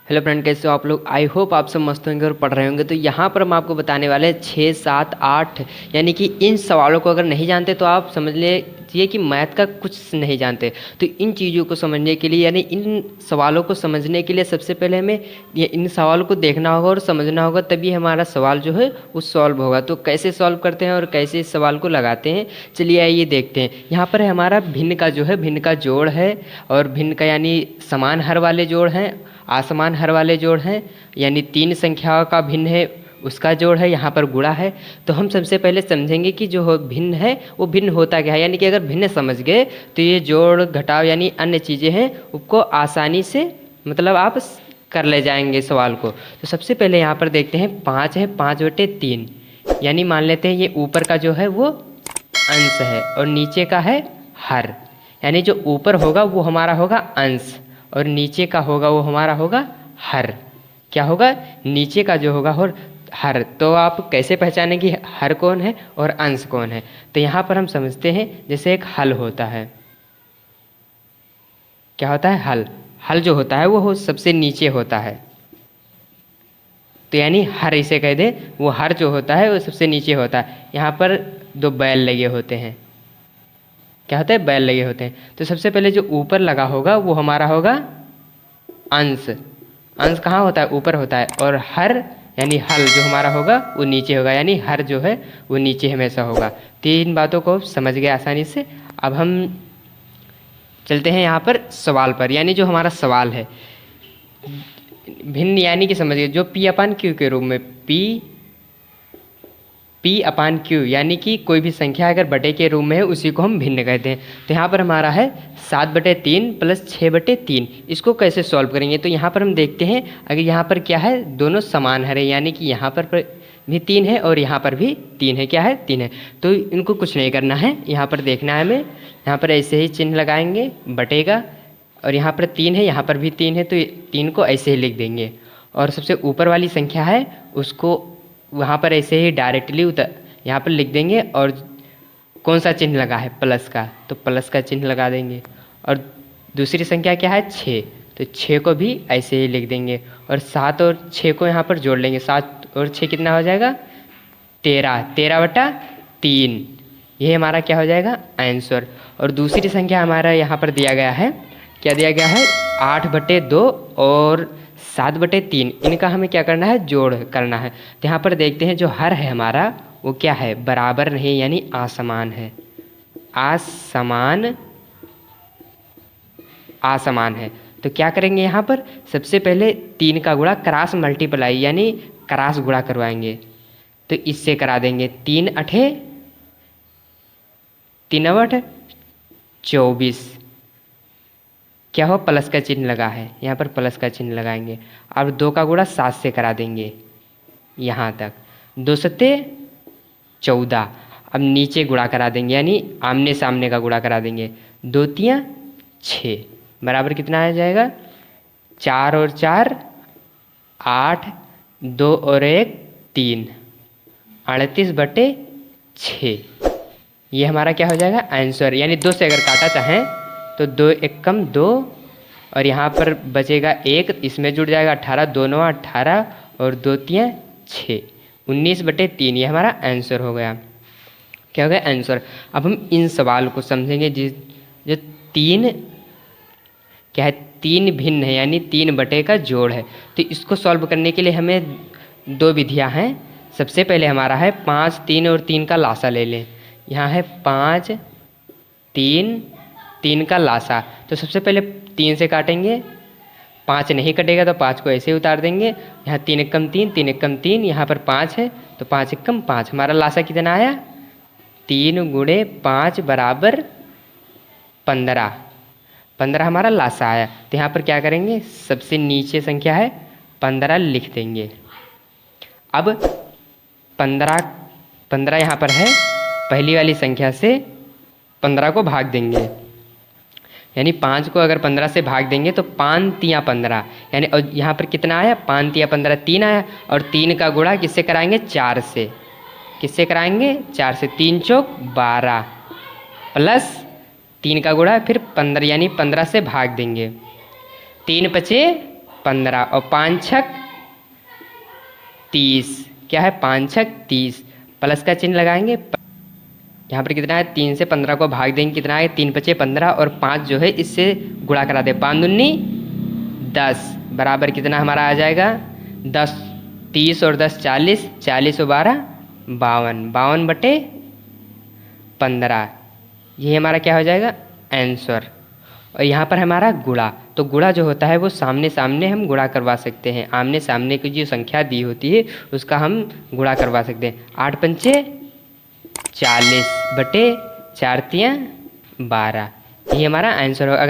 Hello friend, कैसे हो आप लोग। आई होप आप सब मस्त होंगे और पढ़ रहे होंगे। तो यहाँ पर हम आपको बताने वाले हैं 6, 7, 8 यानी कि इन सवालों को अगर नहीं जानते तो आप समझ लीजिए कि मैथ का कुछ नहीं जानते। तो इन चीज़ों को समझने के लिए यानी इन सवालों को समझने के लिए सबसे पहले हमें इन सवालों को देखना होगा और समझना होगा, तभी हमारा सवाल जो है वो सॉल्व होगा। तो कैसे सॉल्व करते हैं और कैसे इस सवाल को लगाते हैं, चलिए आइए देखते हैं। यहाँ पर हमारा भिन्न का जो है भिन्न का जोड़ है, और भिन्न का यानी समान हर वाले जोड़ हैं, असमान हर वाले जोड़ हैं, यानी 3 संख्याओं का भिन्न है उसका जोड़ है, यहाँ पर गुणा है। तो हम सबसे पहले समझेंगे कि जो भिन्न है वो भिन्न होता क्या है। यानी कि अगर भिन्न समझ गए तो ये जोड़ घटाव यानी अन्य चीज़ें हैं उसको आसानी से मतलब आप कर ले जाएंगे सवाल को। तो सबसे पहले यहाँ पर देखते हैं 5 है, 5/3 यानी मान लेते हैं ये ऊपर का जो है वो अंश है और नीचे का है हर। यानी जो ऊपर होगा वो हमारा होगा अंश और नीचे का होगा वो हमारा होगा हर। क्या होगा, नीचे का जो होगा और हर। तो आप कैसे पहचानें कि हर कौन है और अंश कौन है। तो यहाँ पर हम समझते हैं जैसे एक हल होता है। क्या होता है, हल। हल जो होता है वो सबसे नीचे होता है, तो यानी हर इसे कह दे, वो हर जो होता है वो सबसे नीचे होता है। यहाँ पर 2 बैल लगे होते हैं। क्या होता है, बैल लगे होते हैं। तो सबसे पहले जो ऊपर लगा होगा वो हमारा होगा अंश। अंश कहाँ होता है, ऊपर होता है। और हर यानी हल जो हमारा होगा वो नीचे होगा, यानी हर जो है वो नीचे हमेशा होगा। 3 बातों को समझ गए आसानी से। अब हम चलते हैं यहाँ पर सवाल पर। यानी जो हमारा सवाल है भिन्न, यानी कि समझिए जो P/Q के रूप में P/Q यानी कि कोई भी संख्या अगर बटे के रूप में है उसी को हम भिन्न कहते हैं। तो यहाँ पर हमारा है 7/3 प्लस 6/3। इसको कैसे सॉल्व करेंगे, तो यहाँ पर हम देखते हैं अगर यहाँ पर क्या है, दोनों समान है, यानी कि यहाँ पर भी 3 है और यहाँ पर भी 3 है। क्या है, 3 है। तो इनको कुछ नहीं करना है, यहाँ पर देखना है हमें। यहाँ पर ऐसे ही चिन्ह लगाएंगे बटेगा, और यहाँ पर 3 है, यहाँ पर भी 3 है, तो 3 को ऐसे ही लिख देंगे। और सबसे ऊपर वाली संख्या है उसको वहाँ पर ऐसे ही डायरेक्टली यहाँ पर लिख देंगे। और कौन सा चिन्ह लगा है, प्लस का, तो प्लस का चिन्ह लगा देंगे। और दूसरी संख्या क्या है, 6, तो 6 को भी ऐसे ही लिख देंगे। और 7 और 6 को यहाँ पर जोड़ लेंगे। 7 और 6 कितना हो जाएगा, 13, 13/3। ये हमारा क्या हो जाएगा, आंसर। और दूसरी संख्या हमारा यहाँ पर दिया गया है, क्या दिया गया है, 8/2 और 7/3। इनका हमें क्या करना है, जोड़ करना है। तो यहाँ पर देखते हैं जो हर है हमारा वो क्या है, बराबर नहीं यानी असमान है। असमान है। तो क्या करेंगे यहाँ पर, सबसे पहले 3 का गुणा क्रॉस मल्टीप्लाई यानी क्रॉस गुणा करवाएंगे। तो इससे करा देंगे 3 अठे 3 24। क्या हो, प्लस का चिन्ह लगा है, यहाँ पर प्लस का चिन्ह लगाएंगे। अब 2 का गुणा 7 से करा देंगे यहाँ तक, 2 सत्ते 14। अब नीचे गुणा करा देंगे यानी आमने सामने का गुणा करा देंगे। 2 तियाँ 6 बराबर कितना आ जाएगा, 4 और 4 8, 2 और 1 3, 38/6। ये हमारा क्या हो जाएगा, आंसर। यानी 2 से अगर काटा चाहें तो 2 एक कम 2, और यहाँ पर बचेगा 1, इसमें जुड़ जाएगा 18, 2 9 18 और 2 3 6, 19/3। ये हमारा आंसर हो गया। क्या हो गया, आंसर। अब हम इन सवाल को समझेंगे जो 3 क्या है, 3 भिन्न है यानी 3 बटे का जोड़ है। तो इसको सॉल्व करने के लिए हमें 2 विधियाँ हैं। सबसे पहले हमारा है 5, 3 और 3 का लासा ले लें। यहाँ है 5, 3, 3 का लासा। तो सबसे पहले 3 से काटेंगे, 5 नहीं कटेगा तो 5 को ऐसे ही उतार देंगे। यहाँ 3 एकम 3, 3 एकम 3, यहाँ पर 5 है तो 5 एकम 5। हमारा लासा कितना आया, 3 × 5 = 15। 15 हमारा लासा आया। तो यहाँ पर क्या करेंगे, सबसे नीचे संख्या है 15 लिख देंगे। अब 15 यहाँ पर है, पहली वाली संख्या से 15 को भाग देंगे। यानी 5 को अगर 15 से भाग देंगे तो 5 तियाँ 15, यानी और यहाँ पर कितना आया, 5 तियाँ 15 3 आया। और 3 का गुणा किससे कराएंगे, 4 से। किससे कराएंगे, 4 से। 3 चौक 12 प्लस 3 का गुणा फिर 15 यानी 15 से भाग देंगे। 3 × 5 15 और 5 छक 30। क्या है? 5 छक 30, प्लस का चिन्ह लगाएंगे। यहाँ पर कितना है? 3 से 15 को भाग देंगे, कितना है? 3 पचे 15 और 5 जो है इससे गुणा करा दे, 5 दूनी 10 बराबर कितना हमारा आ जाएगा? 10, 30 और 10 40, 40 और 12 52, 52 बटे 15, ये हमारा क्या हो जाएगा? आंसर। और यहाँ पर हमारा गुणा, तो गुणा जो होता है वो सामने सामने हम गुणा करवा सकते हैं, आमने सामने की जो संख्या दी होती है उसका हम गुणा करवा सकते हैं। 8 पंचे 40 बटे 4 तियाँ 12, ये हमारा आंसर हो। अगर